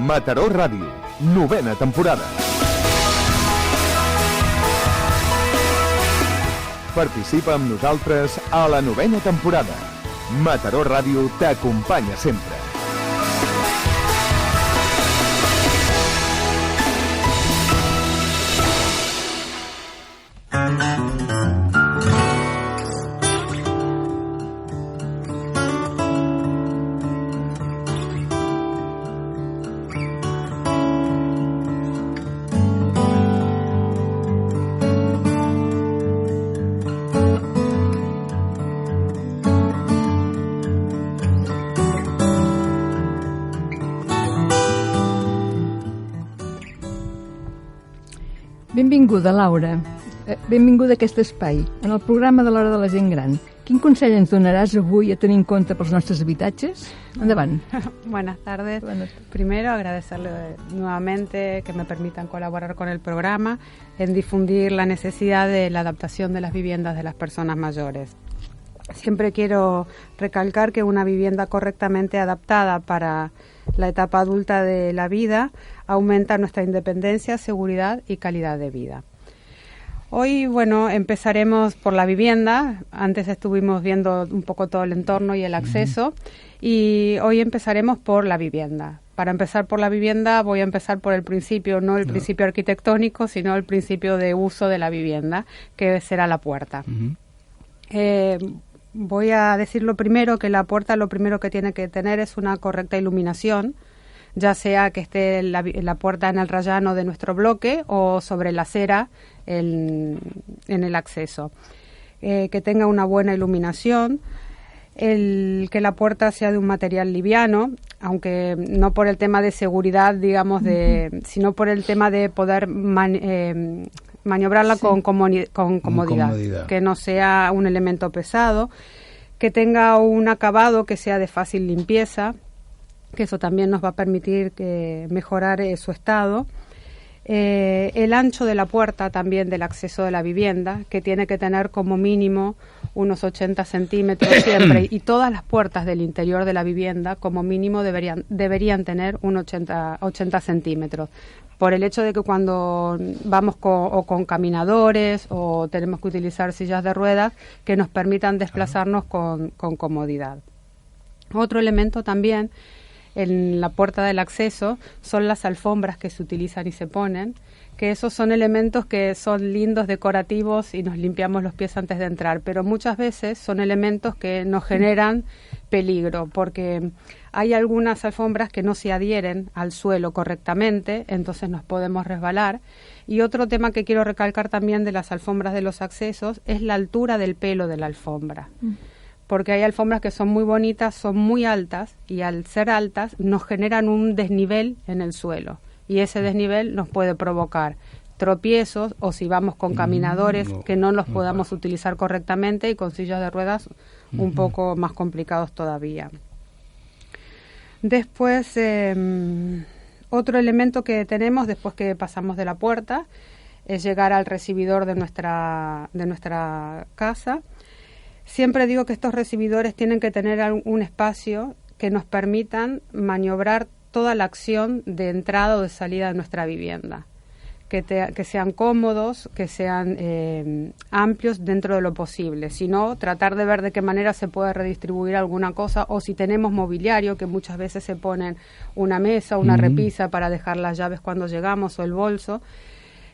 Mataró Ràdio, 9ª temporada. Participa amb nosaltres a la 9ª temporada. Mataró Ràdio t'acompanya sempre. Benvinguda, Laura. Benvinguda a aquest espai, en el programa de l'Hora de la Gent Gran. Quin consell ens donaràs avui a tenir en compte pels nostres habitatges? Endavant. Buenas tardes. Primero, agradecerle nuevamente que me permitan colaborar con el programa en difundir la necesidad de la adaptación de las viviendas de las personas mayores. Siempre quiero recalcar que una vivienda correctamente adaptada para la etapa adulta de la vida aumenta nuestra independencia, seguridad y calidad de vida. Hoy, empezaremos por la vivienda. Antes estuvimos viendo un poco todo el entorno y el acceso, y hoy empezaremos por la vivienda. Para empezar por la vivienda voy a empezar por el principio, no el principio arquitectónico, sino el principio de uso de la vivienda, que será la puerta. Voy a decir lo primero, que la puerta lo primero que tiene que tener es una correcta iluminación, ya sea que esté la puerta en el rellano de nuestro bloque o sobre la acera en el acceso. Que tenga una buena iluminación, que la puerta sea de un material liviano, aunque no por el tema de seguridad, digamos, sino por el tema de poder maniobrarla con comodidad, que no sea un elemento pesado, que tenga un acabado que sea de fácil limpieza, que eso también nos va a permitir mejorar su estado. El ancho de la puerta también del acceso de la vivienda, que tiene que tener como mínimo unos 80 centímetros siempre, y todas las puertas del interior de la vivienda como mínimo deberían tener un 80 centímetros. Por el hecho de que cuando vamos con caminadores o tenemos que utilizar sillas de ruedas, que nos permitan desplazarnos con comodidad. Otro elemento también en la puerta del acceso son las alfombras que se utilizan y se ponen, que esos son elementos que son lindos, decorativos, y nos limpiamos los pies antes de entrar, pero muchas veces son elementos que nos generan peligro, porque hay algunas alfombras que no se adhieren al suelo correctamente, entonces nos podemos resbalar. Y otro tema que quiero recalcar también de las alfombras de los accesos es la altura del pelo de la alfombra. Porque hay alfombras que son muy bonitas, son muy altas, y al ser altas nos generan un desnivel en el suelo, y ese desnivel nos puede provocar tropiezos, o si vamos con caminadores que no los podamos utilizar correctamente, y con sillas de ruedas un poco más complicados todavía. Después, otro elemento que tenemos después que pasamos de la puerta es llegar al recibidor de nuestra casa. Siempre digo que estos recibidores tienen que tener un espacio que nos permitan maniobrar toda la acción de entrada o de salida de nuestra vivienda. Que sean cómodos, que sean amplios dentro de lo posible. Si no, tratar de ver de qué manera se puede redistribuir alguna cosa, o si tenemos mobiliario, que muchas veces se ponen una mesa, una repisa para dejar las llaves cuando llegamos, o el bolso,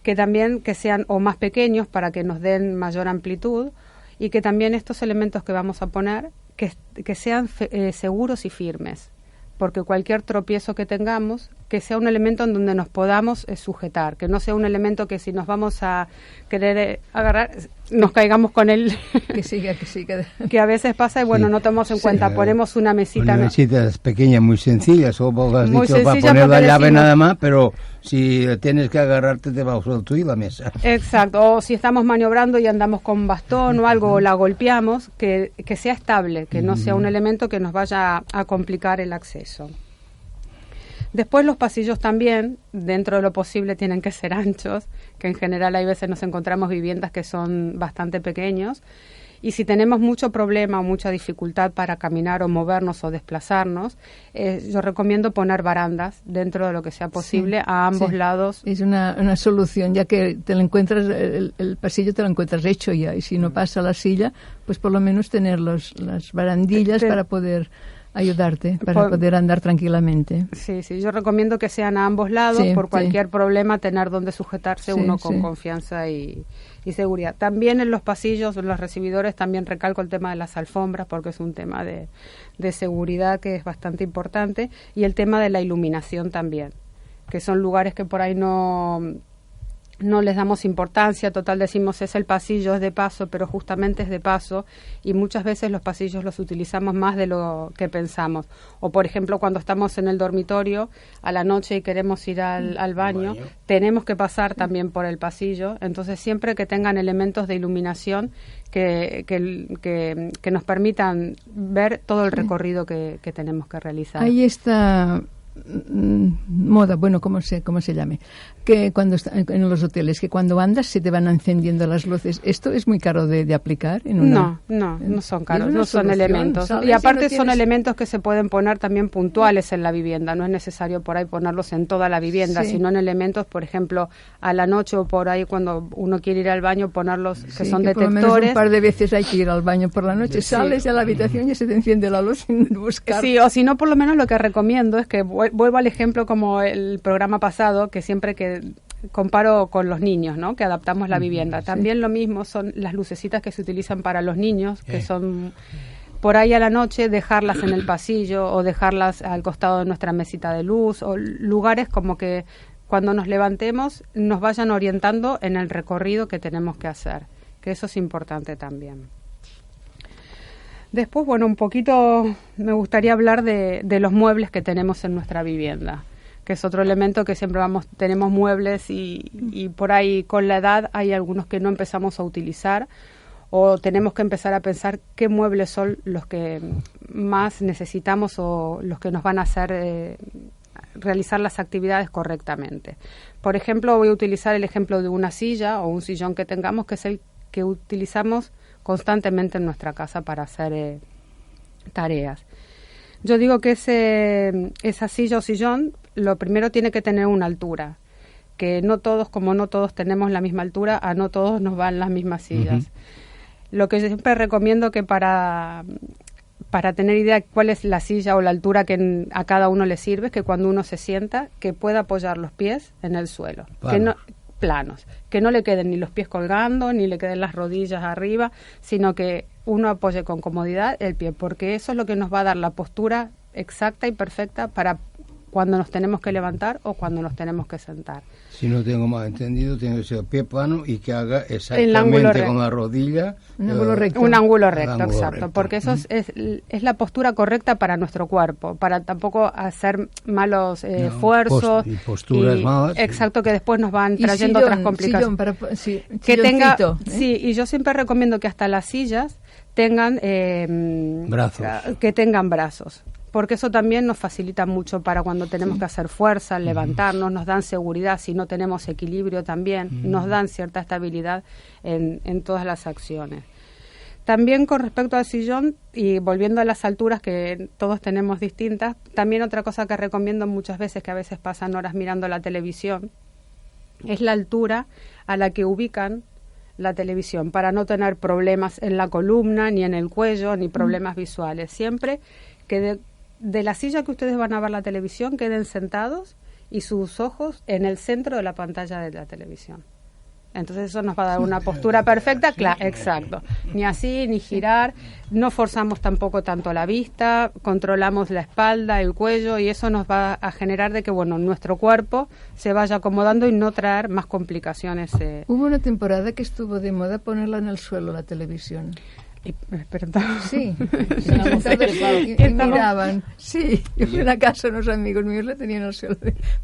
que también que sean o más pequeños para que nos den mayor amplitud, y que también estos elementos que vamos a poner que sean seguros y firmes, porque cualquier tropiezo que tengamos, que sea un elemento en donde nos podamos sujetar, que no sea un elemento que si nos vamos a querer agarrar, nos caigamos con él. Que siga. Que a veces pasa y no tomamos en cuenta, ponemos una mesita. Una mesita pequeña, muy sencilla, solo has dicho para poner la llave nada más, pero si tienes que agarrarte te va a usar tú y la mesa. Exacto, o si estamos maniobrando y andamos con bastón o algo, o la golpeamos, que sea estable, que no sea un elemento que nos vaya a complicar el acceso. Después los pasillos también, dentro de lo posible, tienen que ser anchos, que en general hay veces nos encontramos viviendas que son bastante pequeños, Y si tenemos mucho problema o mucha dificultad para caminar o movernos o desplazarnos, yo recomiendo poner barandas dentro de lo que sea posible a ambos lados. Es una solución, ya que te lo encuentras, el pasillo te lo encuentras hecho ya, y si no pasa la silla, pues por lo menos tener las barandillas para poder ayudarte, para poder andar tranquilamente. Sí, yo recomiendo que sean a ambos lados, por cualquier problema, tener donde sujetarse uno con confianza y seguridad. También en los pasillos, en los recibidores, también recalco el tema de las alfombras, porque es un tema de seguridad que es bastante importante, y el tema de la iluminación también, que son lugares que por ahí no les damos importancia. Total, decimos es el pasillo, es de paso, pero justamente es de paso, y muchas veces los pasillos los utilizamos más de lo que pensamos. O por ejemplo, cuando estamos en el dormitorio a la noche y queremos ir al baño, tenemos que pasar también por el pasillo. Entonces siempre que tengan elementos de iluminación que nos permitan ver todo el recorrido que tenemos que realizar. Ahí está moda, bueno, como se llame, que cuando en los hoteles, que cuando andas se te van encendiendo las luces. ¿Esto es muy caro de aplicar? No son caros, no son elementos. Y aparte son elementos que se pueden poner también puntuales en la vivienda. No es necesario por ahí ponerlos en toda la vivienda, sino en elementos, por ejemplo, a la noche o por ahí cuando uno quiere ir al baño, ponerlos que son detectores. Por lo menos un par de veces hay que ir al baño por la noche. Sales a la habitación y se te enciende la luz sin buscar. Sí, o si no, por lo menos lo que recomiendo es que vuelvo al ejemplo como el programa pasado, que siempre que comparo con los niños, ¿no? Que adaptamos la vivienda. También lo mismo son las lucecitas que se utilizan para los niños, que son por ahí a la noche, dejarlas en el pasillo o dejarlas al costado de nuestra mesita de luz, o lugares como que cuando nos levantemos nos vayan orientando en el recorrido que tenemos que hacer, que eso es importante también. Después, bueno, un poquito me gustaría hablar de los muebles que tenemos en nuestra vivienda, que es otro elemento que siempre tenemos muebles y por ahí con la edad hay algunos que no empezamos a utilizar, o tenemos que empezar a pensar qué muebles son los que más necesitamos o los que nos van a hacer realizar las actividades correctamente. Por ejemplo, voy a utilizar el ejemplo de una silla o un sillón que tengamos, que es el que utilizamos constantemente en nuestra casa para hacer tareas. Yo digo que esa silla o sillón, lo primero tiene que tener una altura, que no todos, como no todos tenemos la misma altura, a no todos nos van las mismas sillas. Lo que yo siempre recomiendo que para tener idea de cuál es la silla o la altura que a cada uno le sirve, es que cuando uno se sienta, que pueda apoyar los pies en el suelo. Planos, que no le queden ni los pies colgando, ni le queden las rodillas arriba, sino que uno apoye con comodidad el pie, porque eso es lo que nos va a dar la postura exacta y perfecta para cuando nos tenemos que levantar o cuando nos tenemos que sentar. Si no tengo mal entendido, tiene que ser el pie plano y que haga exactamente con la rodilla un ángulo recto, exacto, porque eso es la postura correcta para nuestro cuerpo, para tampoco hacer malos esfuerzos y posturas malas. Exacto, que después nos van trayendo otras complicaciones. Que tenga, y yo siempre recomiendo que hasta las sillas tengan brazos, que tengan brazos, porque eso también nos facilita mucho para cuando tenemos que hacer fuerza, levantarnos, nos dan seguridad. Si no tenemos equilibrio también, nos dan cierta estabilidad en todas las acciones. También con respecto al sillón, y volviendo a las alturas que todos tenemos distintas, también otra cosa que recomiendo muchas veces, que a veces pasan horas mirando la televisión, es la altura a la que ubican la televisión, para no tener problemas en la columna, ni en el cuello, ni problemas visuales. Siempre que de la silla que ustedes van a ver la televisión, queden sentados y sus ojos en el centro de la pantalla de la televisión. Entonces eso nos va a dar una postura perfecta, exacto. Ni así, ni girar, no forzamos tampoco tanto la vista, controlamos la espalda, el cuello, y eso nos va a generar de que, bueno, nuestro cuerpo se vaya acomodando y no traer más complicaciones. Hubo una temporada que estuvo de moda ponerla en el suelo, la televisión. Sí, y miraban. Sí, yo fui a una casa, unos amigos míos la tenían al suelo.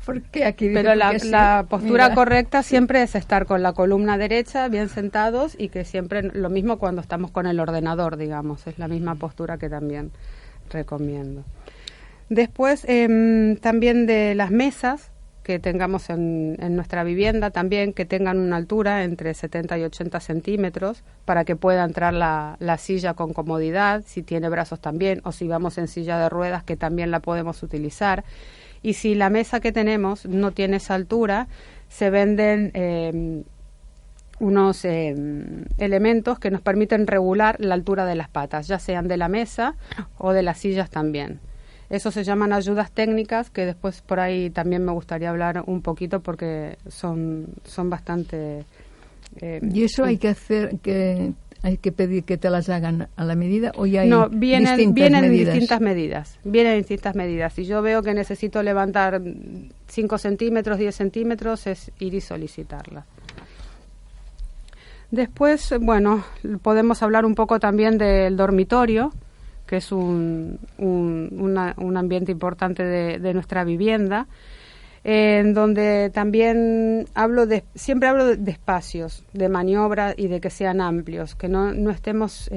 ¿Por qué aquí? Pero la postura correcta siempre es estar con la columna derecha, bien sentados, y que siempre lo mismo cuando estamos con el ordenador, digamos, es la misma postura que también recomiendo. Después también de las mesas, que tengamos en nuestra vivienda también, que tengan una altura entre 70 y 80 centímetros para que pueda entrar la silla con comodidad, si tiene brazos también, o si vamos en silla de ruedas, que también la podemos utilizar. Y si la mesa que tenemos no tiene esa altura, se venden unos elementos que nos permiten regular la altura de las patas, ya sean de la mesa o de las sillas también. Eso se llaman ayudas técnicas, que después por ahí también me gustaría hablar un poquito porque son bastante... ¿Y eso hay que hacer, hay que pedir que te las hagan a la medida o ya hay vienen distintas medidas? Vienen distintas medidas. Si yo veo que necesito levantar 5 centímetros, 10 centímetros, es ir y solicitarla. Después, bueno, podemos hablar un poco también del dormitorio, que es un ambiente importante de nuestra vivienda, en donde también siempre hablo de espacios de maniobra y de que sean amplios, que no estemos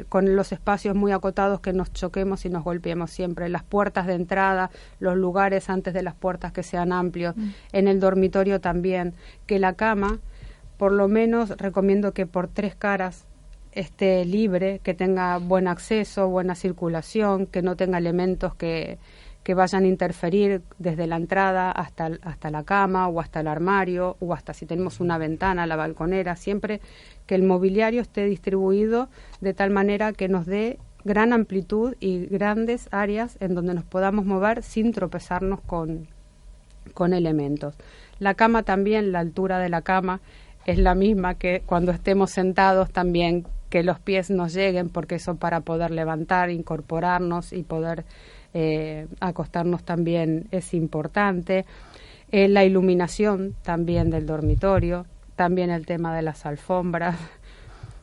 con los espacios muy acotados, que nos choquemos y nos golpeemos siempre. Las puertas de entrada, los lugares antes de las puertas que sean amplios. En el dormitorio también, que la cama, por lo menos recomiendo que por 3 caras esté libre, que tenga buen acceso, buena circulación, que no tenga elementos que vayan a interferir desde la entrada hasta la cama o hasta el armario o hasta si tenemos una ventana, la balconera, siempre que el mobiliario esté distribuido de tal manera que nos dé gran amplitud y grandes áreas en donde nos podamos mover sin tropezarnos con elementos. La cama también, la altura de la cama es la misma que cuando estemos sentados también, que los pies nos lleguen, porque eso para poder levantar, incorporarnos y poder acostarnos también es importante. La iluminación también del dormitorio, también el tema de las alfombras,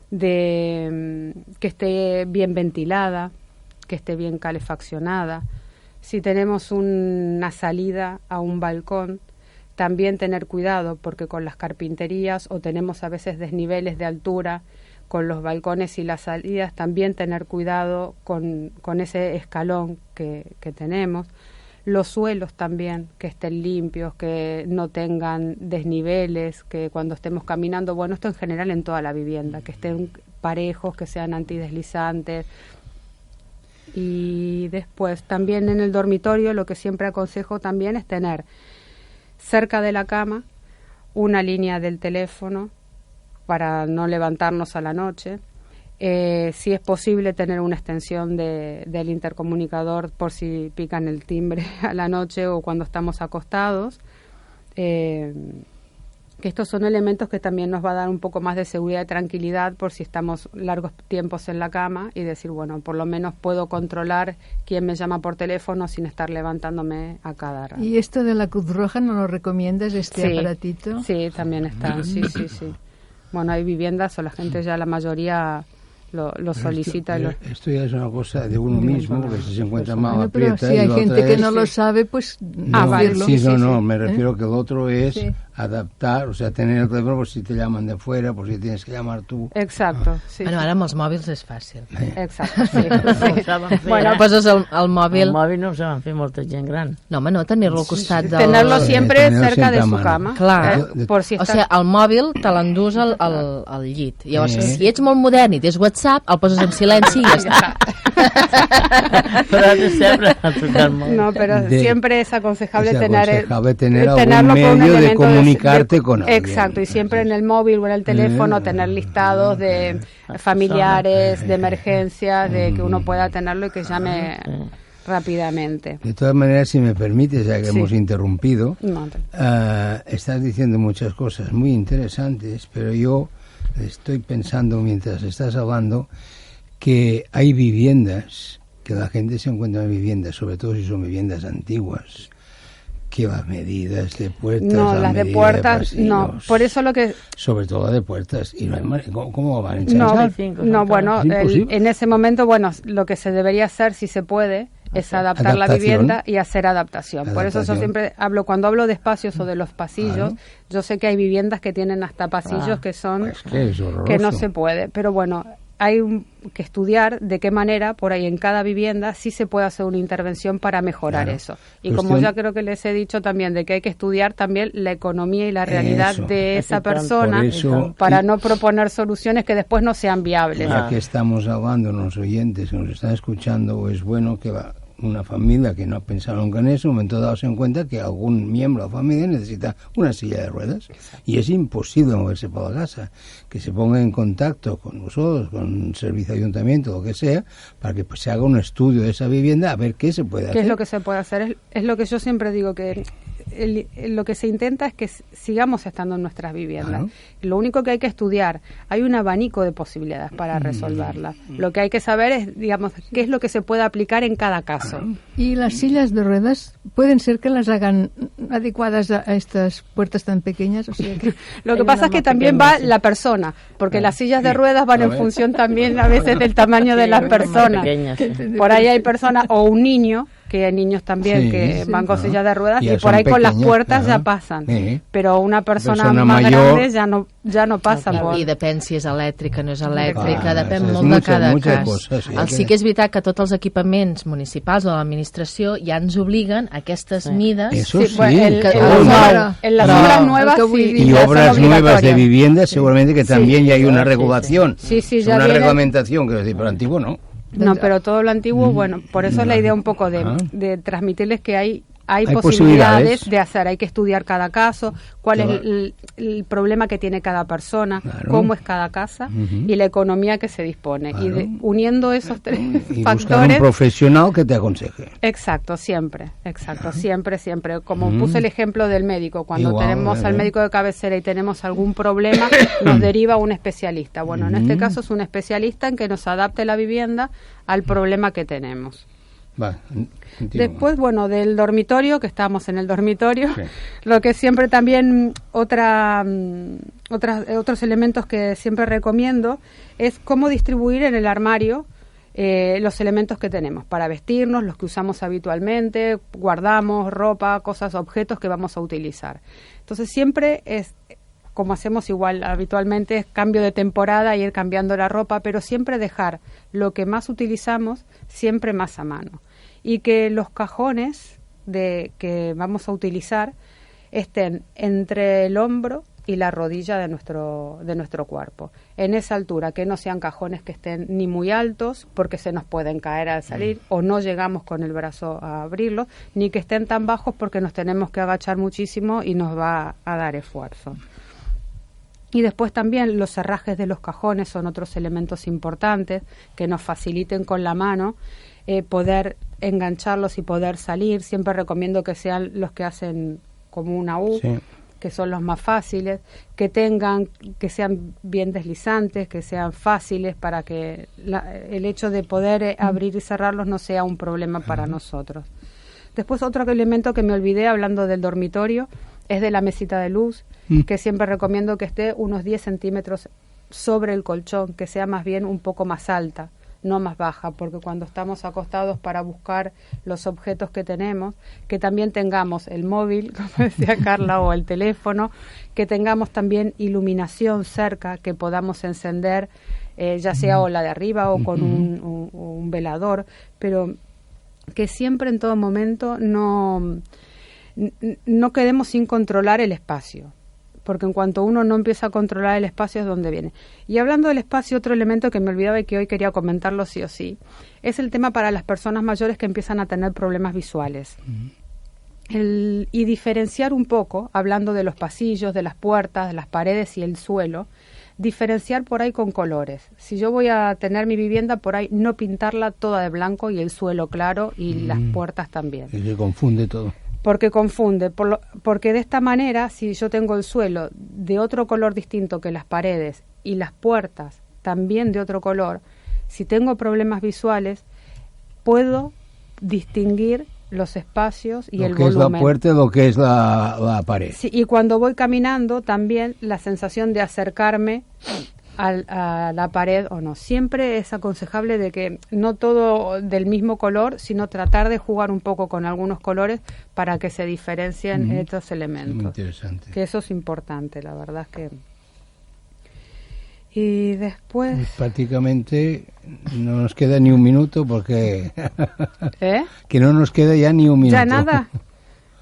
que esté bien ventilada, que esté bien calefaccionada. Si tenemos una salida a un balcón, también tener cuidado, porque con las carpinterías o tenemos a veces desniveles de altura con los balcones y las salidas, también tener cuidado con ese escalón que tenemos. Los suelos también, que estén limpios, que no tengan desniveles, que cuando estemos caminando, bueno, esto en general en toda la vivienda, que estén parejos, que sean antideslizantes. Y después también en el dormitorio lo que siempre aconsejo también es tener cerca de la cama una línea del teléfono para no levantarnos a la noche. Si es posible tener una extensión del intercomunicador por si pican el timbre a la noche o cuando estamos acostados. Que estos son elementos que también nos va a dar un poco más de seguridad y tranquilidad por si estamos largos tiempos en la cama y decir, bueno, por lo menos puedo controlar quién me llama por teléfono sin estar levantándome a cada rato. ¿Y esto de la Cruz Roja no lo recomiendas, aparatito? Sí, también está, sí. Bueno, hay viviendas o la gente ya, la mayoría lo solicita. Esto ya es una cosa de uno mismo, porque si se encuentra más aprieta. Pero si hay gente que no lo sabe, pues vale. Me refiero que el otro es adaptar, o sea, tener el teléfono por si te llaman de fuera, por si tienes que llamar tú. Exacto, sí. Bueno, ara amb els mòbils és fàcil. Exacte, sí. Bueno, poses el mòbil... El mòbil no ho saben fer molta gent gran. No, home, no, tenir-lo al costat del... Tenerlo siempre cerca de su cama. Clar, por si o sigui, el mòbil te l'endús al llit. Llavors, si ets molt modern i tens WhatsApp, el poses en silenci i ja està. Però sempre a tocar el mòbil. No, pero siempre es aconsejable tener algún medio de comunicarte con alguien. Exacto, y siempre en el móvil o en el teléfono tener listados de familiares, de emergencias, de que uno pueda tenerlo y que llame rápidamente. De todas maneras, si me permites, ya que hemos interrumpido, estás diciendo muchas cosas muy interesantes, pero yo estoy pensando mientras estás hablando que hay viviendas, que la gente se encuentra en viviendas, sobre todo si son viviendas antiguas, que las medidas de puertas, las de puertas, pasillos, no, por eso lo que... Sobre todo la de puertas, y no hay ¿cómo van a ensanchar? No, bueno, en ese momento, bueno, lo que se debería hacer, si se puede, es adaptar la vivienda y hacer adaptación. Por eso yo siempre cuando hablo de espacios o de los pasillos, yo sé que hay viviendas que tienen hasta pasillos que son... Pues que es horroroso. Que no se puede, pero bueno... hay que estudiar de qué manera por ahí en cada vivienda sí se puede hacer una intervención para mejorar eso. Y como ya creo que les he dicho también, de que hay que estudiar también la economía y la realidad de esa persona para no proponer soluciones que después no sean viables. Ya que estamos hablando, los oyentes que nos están escuchando, es bueno que una familia que no ha pensado nunca en eso, en un momento dado se en cuenta que algún miembro de la familia necesita una silla de ruedas. Exacto. Y es imposible moverse por la casa. Que se ponga en contacto con vosotros, con el servicio de ayuntamiento, lo que sea, para que pues, se haga un estudio de esa vivienda a ver qué se puede hacer. ¿Qué es lo que se puede hacer? Es lo que yo siempre digo, que lo que se intenta es que sigamos estando en nuestras viviendas. Claro. Lo único que hay que estudiar, hay un abanico de posibilidades para resolverla. Lo que hay que saber es, digamos, qué es lo que se puede aplicar en cada caso. Y las sillas de ruedas pueden ser que las hagan adecuadas a estas puertas tan pequeñas. O sea que lo que pasa es que también va la persona, porque las sillas de ruedas van en función también a veces del tamaño de las personas. Por ahí hay personas o un niño, que hay niños también que van con sillas de ruedas y por ahí con las puertas ya pasan, pero una persona más grande ja no passa. I depèn si és elèctrica, no és elèctrica, depèn molt de cada cas. Coses, sí que és veritat que tots els equipaments municipals o de l'administració ja ens obliguen a aquestes mides. Eso sí. En las obras nuevas y obras nuevas de vivienda seguramente que también ya hay una regulación, una reglamentación, quiero decir, pero antiguo no. No, pero todo lo antiguo, bueno, por eso es la idea un poco de transmitirles que hay posibilidades de hacer, hay que estudiar cada caso, cuál es el problema que tiene cada persona, cómo es cada casa y la economía que se dispone. Y uniendo esos tres factores... un profesional que te aconseje. Exacto, siempre. Como puse el ejemplo del médico, cuando tenemos al médico de cabecera y tenemos algún problema, nos deriva un especialista. Bueno, en este caso es un especialista en que nos adapte la vivienda al problema que tenemos. Después, bueno, del dormitorio, que estamos en el dormitorio, lo que siempre también otros elementos que siempre recomiendo es cómo distribuir en el armario los elementos que tenemos para vestirnos, los que usamos habitualmente, guardamos ropa, cosas, objetos que vamos a utilizar. Entonces siempre es, como hacemos igual habitualmente, es cambio de temporada y ir cambiando la ropa, pero siempre dejar lo que más utilizamos siempre más a mano. Y que los cajones que vamos a utilizar estén entre el hombro y la rodilla de nuestro cuerpo. En esa altura, que no sean cajones que estén ni muy altos, porque se nos pueden caer al salir, o no llegamos con el brazo a abrirlos, ni que estén tan bajos porque nos tenemos que agachar muchísimo y nos va a dar esfuerzo. Y después también los cerrajes de los cajones son otros elementos importantes que nos faciliten con la mano poder engancharlos y poder salir. Siempre recomiendo que sean los que hacen como una U, que son los más fáciles, que sean bien deslizantes, que sean fáciles para que el hecho de poder abrir y cerrarlos no sea un problema para nosotros. Después otro elemento que me olvidé hablando del dormitorio es de la mesita de luz, que siempre recomiendo que esté unos 10 centímetros sobre el colchón, que sea más bien un poco más alta, no más baja, porque cuando estamos acostados para buscar los objetos que tenemos, que también tengamos el móvil, como decía Carla, o el teléfono, que tengamos también iluminación cerca, que podamos encender, ya sea o la de arriba o con un velador, pero que siempre en todo momento no quedemos sin controlar el espacio, porque en cuanto uno no empieza a controlar el espacio es donde viene. Y hablando del espacio, otro elemento que me olvidaba y que hoy quería comentarlo sí o sí, es el tema para las personas mayores que empiezan a tener problemas visuales. Y diferenciar un poco, hablando de los pasillos, de las puertas, de las paredes y el suelo, diferenciar por ahí con colores. Si yo voy a tener mi vivienda, por ahí no pintarla toda de blanco y el suelo claro y las puertas también. Y se confunde todo. Porque confunde, porque de esta manera, si yo tengo el suelo de otro color distinto que las paredes y las puertas también de otro color, si tengo problemas visuales, puedo distinguir los espacios y el volumen. Lo que es la puerta y lo que es la pared. Sí, y cuando voy caminando también la sensación de acercarme a la pared o no. Siempre es aconsejable de que no todo del mismo color, sino tratar de jugar un poco con algunos colores para que se diferencien estos elementos. Muy interesante. Que eso es importante, la verdad es que... Y después... Prácticamente no nos queda ni un minuto porque... ¿Eh? Que no nos queda ya ni un minuto. Ya nada.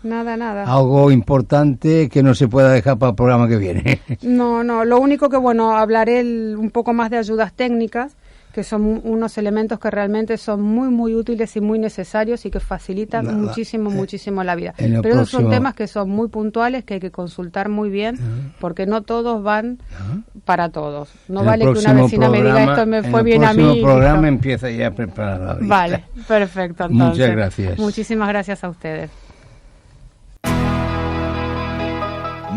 Nada. Algo importante que no se pueda dejar para el programa que viene. No, lo único que, hablaré un poco más de ayudas técnicas, que son unos elementos que realmente son muy, muy útiles y muy necesarios y que facilitan muchísimo la vida. Pero esos son temas que son muy puntuales, que hay que consultar muy bien, porque no todos van para todos. No vale que una vecina me diga esto me fue bien a mí. En el próximo programa empieza ya a preparar la lista. Vale, perfecto. Entonces, muchas gracias. Muchísimas gracias a ustedes.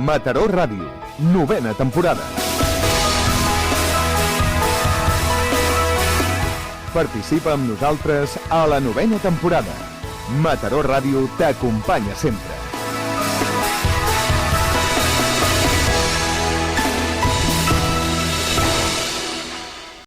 Mataró Ràdio, 9ª temporada. Participa amb nosaltres a la 9ª temporada. Mataró Ràdio t'acompanya sempre.